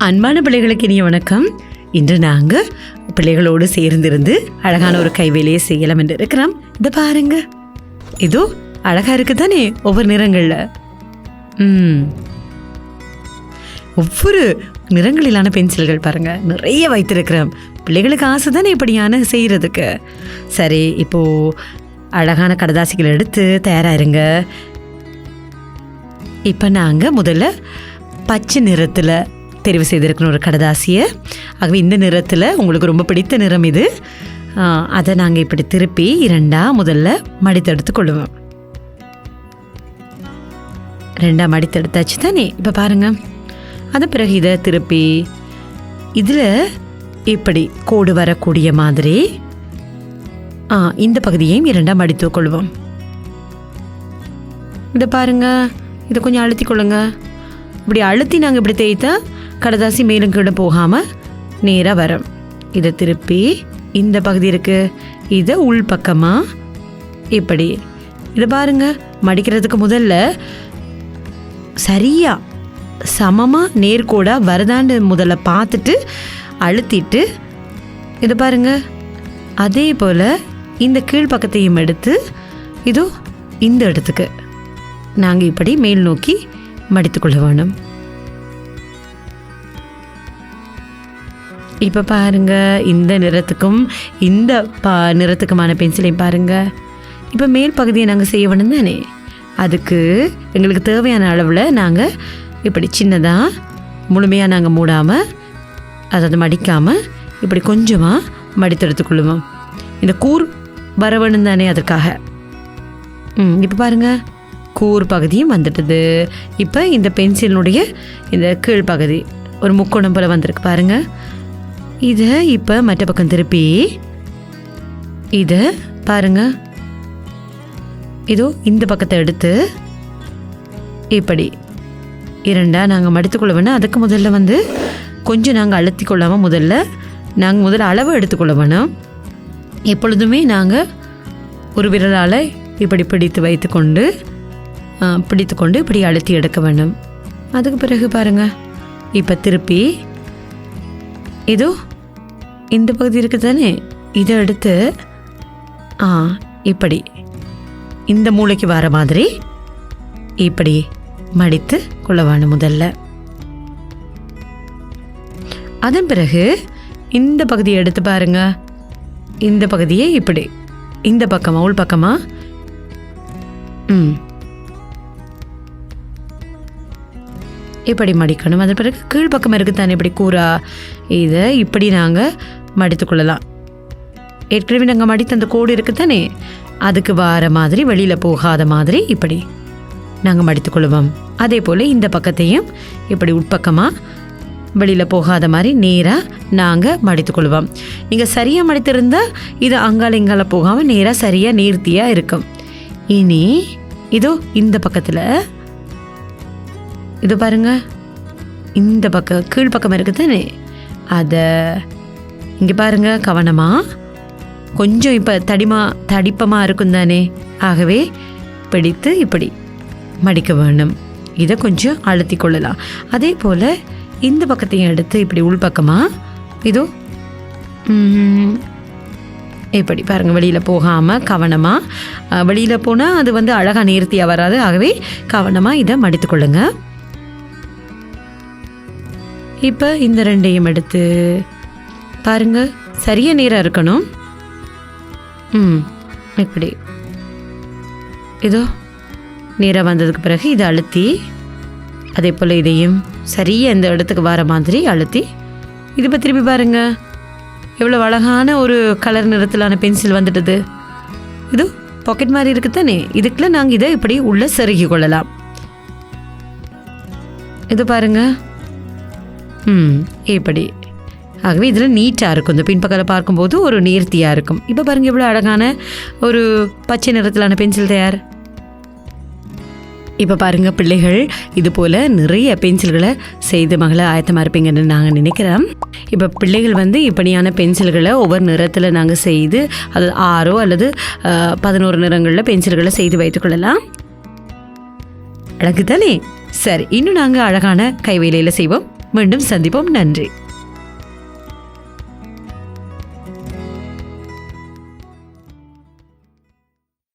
அன்பான பிள்ளைகளுக்கு இனிய வணக்கம். இன்று நாங்கள் பிள்ளைகளோடு சேர்ந்திருந்து அழகான ஒரு கைவேலையை செய்யலாம் என்று இருக்கிறோம். இதை பாருங்க, இதோ அழகா இருக்கு தானே ஒவ்வொரு நிறங்களில். ஒவ்வொரு நிறங்களிலான பென்சில்கள் பாருங்க நிறைய வைத்திருக்கிறோம். பிள்ளைகளுக்கு ஆசை தானே இப்படியான செய்கிறதுக்கு. சரி, இப்போது அழகான கடதாசிகள் எடுத்து தயாராயிருங்க. இப்போ நாங்கள் முதல்ல பச்சை நிறத்தில் தெரிவு செய்திருக்கணும் ஒரு கடதாசியை. ஆகவே இந்த நிறத்தில் உங்களுக்கு ரொம்ப பிடித்த நிறம் இது. அதை நாங்கள் இப்படி திருப்பி முதல்ல மடித்தெடுத்து கொள்ளுவோம். மடித்தெடுத்தாச்சு தானே. இப்போ பாருங்கள், அது பிறகு இதை திருப்பி இதில் இப்படி கோடு வரக்கூடிய மாதிரி இந்த பகுதியையும் மடித்து கொள்வோம். இதை பாருங்க, இதை கொஞ்சம் அழுத்தி கொள்ளுங்க. இப்படி அழுத்தி நாங்கள் இப்படி தேய்த்தா கடதாசி மேலும் கீழே போகாமல் நேராக வரும். இதை திருப்பி இந்த பகுதி இருக்குது, இதை உள் பக்கமாக இப்படி இதை பாருங்க. மடிக்கிறதுக்கு முதல்ல சரியாக சமமாக நேர்கோடாக வருதான்னு முதல்ல பார்த்துட்டு அழுத்திட்டு இதை பாருங்க. அதே போல் இந்த கீழ் பக்கத்தையும் எடுத்து இதோ இந்த இடத்துக்கு நாங்கள் இப்படி மேல் நோக்கி மடித்துக்கொள்ள வேணும். இப்போ பாருங்க, இந்த நிறத்துக்கும் இந்த நிறத்துக்குமான பென்சிலையும் பாருங்க. இப்போ மேல் பகுதியை நாங்கள் செய்ய வேணும் தானே. அதுக்கு எங்களுக்கு தேவையான அளவில் நாங்கள் இப்படி சின்னதாக முழுமையாக நாங்கள் மூடாமல், அதாவது மடிக்காமல் இப்படி கொஞ்சமாக மடித்தெடுத்துக்கொள்ளுவோம். இந்த கூர் வர வேணும் தானே, அதற்காக. இப்போ பாருங்கள், கூர் பகுதியும் வந்துட்டுது. இப்போ இந்த பென்சிலினுடைய இந்த கீழ் பகுதி ஒரு முக்கோணம் போல் வந்திருக்கு பாருங்கள். இதை இப்போ மற்ற பக்கம் திருப்பி இதை பாருங்க, இதோ இந்த பக்கத்தை எடுத்து இப்படி நாங்கள் மடித்துக்கொள்ள வேணும். அதுக்கு முதல்ல கொஞ்சம் நாங்கள் அழுத்தி கொள்ளாமல் முதல்ல அளவு எடுத்துக்கொள்ள வேணும். எப்பொழுதுமே நாங்கள் ஒரு விரலால் இப்படி பிடித்து கொண்டு இப்படி அழுத்தி எடுக்க வேண்டும். அதுக்கு பிறகு பாருங்கள், இப்போ திருப்பி இதோ இந்த பகுதி இருக்குது தானே, இதை எடுத்து இப்படி இந்த மூளைக்கு வர மாதிரி இப்படி மடித்து கொள்ள வேணும் முதல்ல. அதன் பிறகு இந்த பகுதியை எடுத்து பாருங்க. இந்த பகுதியை இப்படி இந்த பக்கமாக உள் பக்கமாக இப்படி மடிக்கணும். அது பிறகு கீழ் பக்கம் இருக்குது தானே இப்படி கூரா, இதை இப்படி நாங்கள் மடித்துக்கொள்ளலாம். ஏற்கனவே நாங்கள் மடித்த அந்த கோடு இருக்குது தானே, அதுக்கு வர மாதிரி வெளியில் போகாத மாதிரி இப்படி நாங்கள் மடித்துக்கொள்வோம். அதே போல் இந்த பக்கத்தையும் இப்படி உட்பக்கமாக வெளியில் போகாத மாதிரி நேராக நாங்கள் மடித்துக்கொள்வோம். நீங்கள் சரியாக மடித்திருந்தால் இது அங்கால இங்கால போகாமல் நேராக சரியாக நேர்த்தியாக இருக்கும். இனி இதோ இந்த பக்கத்தில் இது பாருங்க, இந்த பக்கம் கீழ் பக்கம் இருக்குது தானே, அதை இங்கே பாருங்க கவனமாக. கொஞ்சம் இப்போ தடிப்பமாக இருக்கும் தானே, ஆகவே பிடித்து இப்படி மடிக்க வேணும். இதை கொஞ்சம் அழுத்தி கொள்ளலாம். அதே போல் இந்த பக்கத்தையும் எடுத்து இப்படி உள் பக்கமாக இதோ இப்படி பாருங்கள், வெளியில் போகாமல் கவனமாக. வெளியில் போனால் அது அழகாக நேர்த்தியாக வராது. ஆகவே கவனமாக இதை மடித்துக்கொள்ளுங்க. இப்போ இந்த ரெண்டையும் எடுத்து பாருங்க, சரியாக நேராக இருக்கணும். இப்படி இதோ நேராக வந்ததுக்கு பிறகு இதை அழுத்தி, அதே போல் இதையும் சரியாக இந்த இடத்துக்கு வர மாதிரி அழுத்தி இது இப்போ திருப்பி பாருங்க, எவ்வளோ அழகான ஒரு கலர் நிறத்திலான பென்சில் வந்துட்டுது. இது பாக்கெட் மாதிரி இருக்குது தானே, இதுக்குள்ள நாங்கள் இதை இப்படி உள்ளே செருகி கொள்ளலாம். இது பாருங்க, இப்படி. ஆகவே இதில் நீட்டாக இருக்கும். இந்த பின்பக்கத்தில் பார்க்கும்போது ஒரு நேர்த்தியாக இருக்கும். இப்போ பாருங்கள், இவ்வளோ அழகான ஒரு பச்சை நிறத்திலான பென்சில் தயார். இப்போ பாருங்கள் பிள்ளைகள், இது போல் நிறைய பென்சில்களை செய்து மகளை ஆயத்தமாக இருப்பீங்கன்னு நாங்கள் நினைக்கிறோம். இப்போ பிள்ளைகள் இப்படியான பென்சில்களை ஒவ்வொரு நிறத்தில் நாங்கள் செய்து, அது 6 அல்லது 11 நிறங்களில் பென்சில்களை செய்து வைத்துக்கொள்ளலாம். அழகு தானே. சரி, இன்னும் நாங்கள் அழகான கைவேலையில் செய்வோம். மீண்டும் சந்திப்போம். நன்றி.